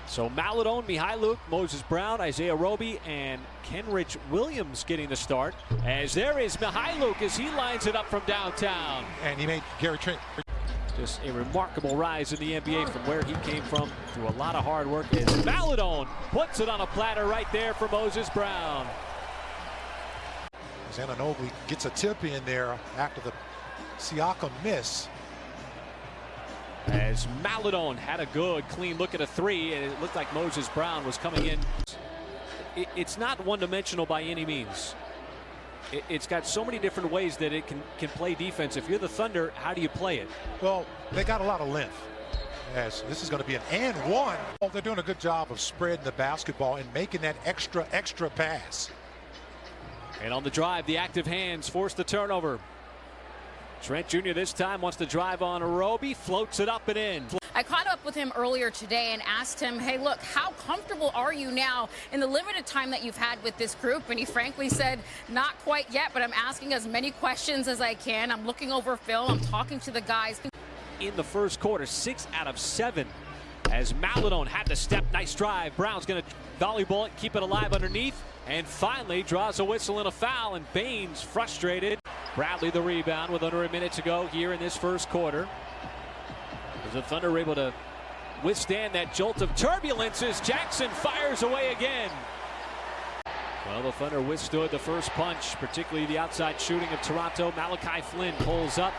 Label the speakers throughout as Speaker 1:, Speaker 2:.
Speaker 1: So Maledon, Mihailuk, Moses Brown, Isaiah Roby, and Kenrich Williams getting the start. As there is Mihailuk as he lines it up from downtown.
Speaker 2: And he made Gary Trent.
Speaker 1: Just a remarkable rise in the NBA from where he came from through a lot of hard work. As Maledon puts it on a platter right there for Moses Brown.
Speaker 2: Ananoglou gets a tip in there after the Siakam miss.
Speaker 1: As Maledon had a good, clean look at a three, and it looked like Moses Brown was coming in. It's not one-dimensional by any means. It's got so many different ways that it can play defense. If you're the Thunder, how do you play it?
Speaker 2: Well, they got a lot of length. As this is going to be an and one. Oh, they're doing a good job of spreading the basketball and making that extra pass.
Speaker 1: And on the drive, the active hands force the turnover. Trent Jr. this time wants to drive on Roby, floats it up and in.
Speaker 3: I caught up with him earlier today and asked him, hey, look, how comfortable are you now in the limited time that you've had with this group? And he frankly said, not quite yet, but I'm asking as many questions as I can. I'm looking over film. I'm talking to the guys.
Speaker 1: In the first quarter, 6 out of 7. As Maledon had to step, nice drive. Brown's going to volleyball it, keep it alive underneath, and finally draws a whistle and a foul, and Baines frustrated. Bradley the rebound with under a minute to go here in this first quarter. As the Thunder were able to withstand that jolt of turbulence as Jackson fires away again. Well, the Thunder withstood the first punch, particularly the outside shooting of Toronto. Malachi Flynn pulls up,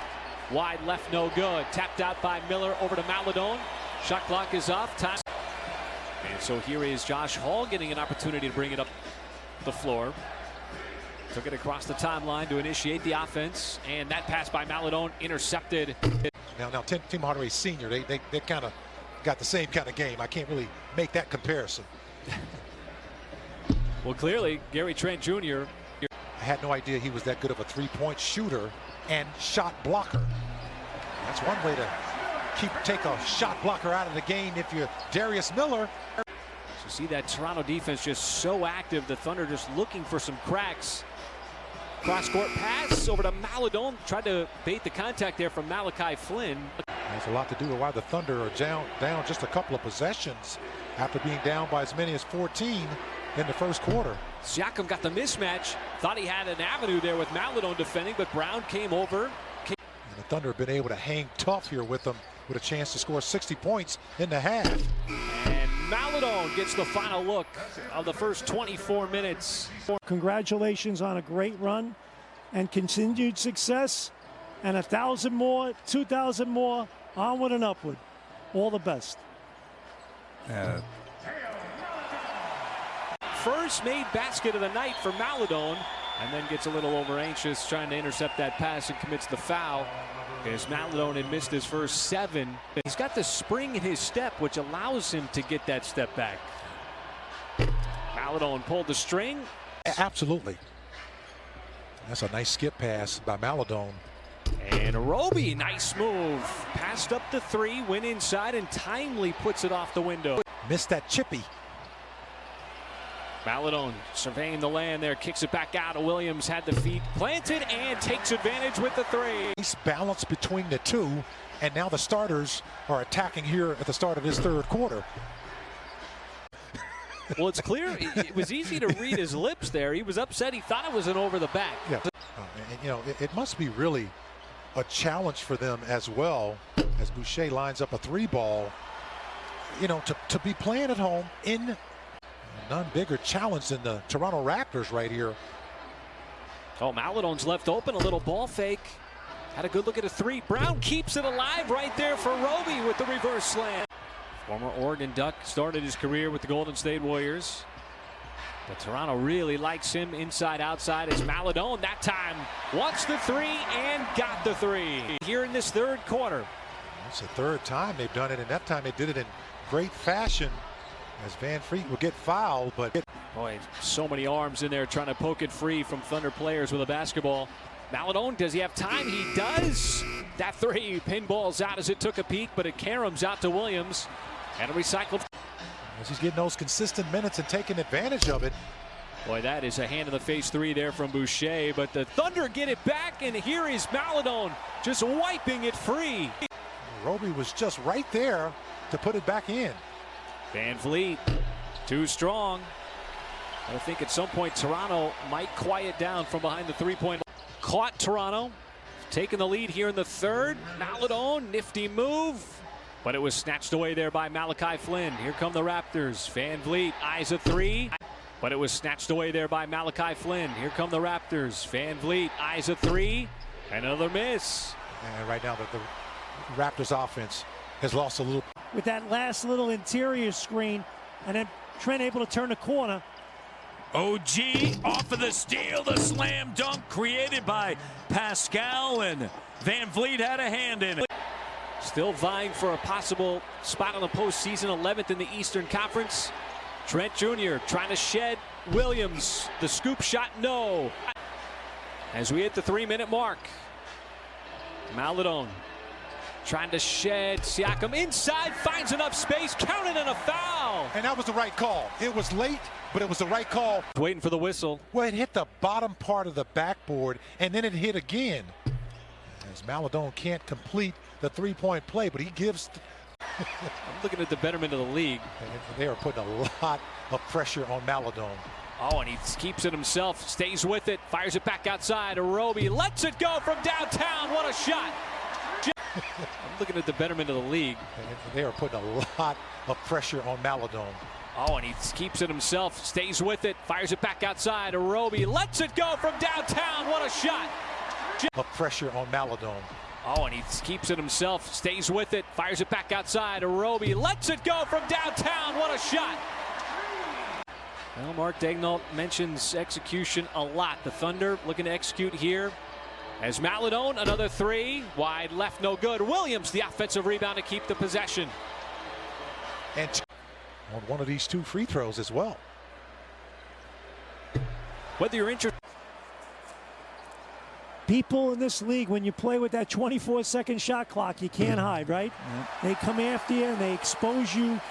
Speaker 1: wide left, no good. Tapped out by Miller over to Maledon. Shot clock is off. Time. And so here is Josh Hall getting an opportunity to bring it up the floor. Took it across the timeline to initiate the offense, and that pass by Maledon intercepted.
Speaker 2: Now Tim Hardaway Sr., they kind of got the same kind of game. I can't really make that comparison.
Speaker 1: Well, clearly, Gary Trent Jr.
Speaker 2: I had no idea he was that good of a three-point shooter and shot blocker. That's one way to take a shot blocker out of the game if you're Darius Miller.
Speaker 1: So see that Toronto defense just so active. The Thunder just looking for some cracks. Cross-court pass over to Maledon. Tried to bait the contact there from Malachi Flynn.
Speaker 2: Has a lot to do with why the Thunder are down just a couple of possessions after being down by as many as 14 in the first quarter.
Speaker 1: Siakam got the mismatch. Thought he had an avenue there with Maledon defending, but Brown came over.
Speaker 2: And the Thunder have been able to hang tough here with them, with a chance to score 60 points in the half.
Speaker 1: And Maledon gets the final look of the first 24 minutes.
Speaker 4: Congratulations on a great run and continued success, and 1,000 more, 2,000 more, onward and upward. All the best.
Speaker 1: First made basket of the night for Maledon, and then gets a little over anxious trying to intercept that pass and commits the foul. As Maledon had missed his first 7. He's got the spring in his step, which allows him to get that step back. Maledon pulled the string.
Speaker 2: Absolutely. That's a nice skip pass by Maledon.
Speaker 1: And Roby, nice move. Passed up the 3, went inside, and timely puts it off the window.
Speaker 2: Missed that chippy.
Speaker 1: Maledon surveying the land there, kicks it back out. Williams had the feet planted and takes advantage with the 3.
Speaker 2: Nice balance between the two, and now the starters are attacking here at the start of his third quarter.
Speaker 1: Well, it's clear it was easy to read his lips there. He was upset. He thought it was an over the back.
Speaker 2: Yeah, and, you know, it must be really a challenge for them as well, as Boucher lines up a 3-ball. You know, to be playing at home in none bigger challenge than the Toronto Raptors right here.
Speaker 1: Oh, Maledon's left open, a little ball fake. Had a good look at a 3. Brown keeps it alive right there for Roby with the reverse slam. Former Oregon Duck started his career with the Golden State Warriors. But Toronto really likes him inside outside as Maledon that time wants the 3 and got the 3 here in this third quarter.
Speaker 2: It's the third time they've done it, and that time they did it in great fashion. As Van Fleet will get fouled, but
Speaker 1: boy, so many arms in there trying to poke it free from Thunder players with a basketball. Maledon, does he have time? He does. That 3 pinballs out as it took a peek, but it caroms out to Williams and a recycled.
Speaker 2: As he's getting those consistent minutes and taking advantage of it.
Speaker 1: Boy, that is a hand in the face 3 there from Boucher, but the Thunder get it back, and here is Maledon just wiping it free.
Speaker 2: Roby was just right there to put it back in.
Speaker 1: Van Vliet, too strong. I think at some point Toronto might quiet down from behind the three-point. Caught Toronto, taking the lead here in the third. Maledon, nifty move, but it was snatched away there by Malachi Flynn. Here come the Raptors. Van Vliet eyes a three, but it was snatched away there by Malachi Flynn. Here come the Raptors. Van Vliet eyes a three, and another miss.
Speaker 2: And right now the Raptors offense has lost a little.
Speaker 4: With that last little interior screen, and then Trent able to turn the corner.
Speaker 5: OG off of the steal, the slam dunk created by Pascal, and Van Vliet had a hand in it.
Speaker 1: Still vying for a possible spot on the postseason, 11th in the Eastern Conference. Trent Jr. trying to shed Williams. The scoop shot, no. As we hit the 3-minute mark, Maledon trying to shed Siakam inside, finds enough space, counted and a foul.
Speaker 2: And that was the right call. It was late, but it was the right call.
Speaker 1: Waiting for the whistle.
Speaker 2: Well, it hit the bottom part of the backboard, and then it hit again. As Maledon can't complete the three-point play, but he gives.
Speaker 1: I'm looking at the betterment of the league.
Speaker 2: They are putting a lot of pressure on Maledon.
Speaker 1: Oh, and he keeps it himself, stays with it, fires it back outside. REB lets it go from downtown. What a shot. I'm looking at the betterment of the league.
Speaker 2: They are putting a lot of pressure on Maledon.
Speaker 1: Oh, and he keeps it himself, stays with it, fires it back outside. REB lets it go from downtown. What a shot.
Speaker 2: Of pressure on Maledon.
Speaker 1: Oh, and he keeps it himself, stays with it, fires it back outside. REB lets it go from downtown. What a shot. Well, Mark Daignault mentions execution a lot. The Thunder looking to execute here. As Maledon, another three, wide left, no good. Williams, the offensive rebound to keep the possession.
Speaker 2: And on one of these two free throws as well.
Speaker 1: Whether you're interested.
Speaker 4: People in this league, when you play with that 24-second shot clock, you can't hide, right? They come after you and they expose you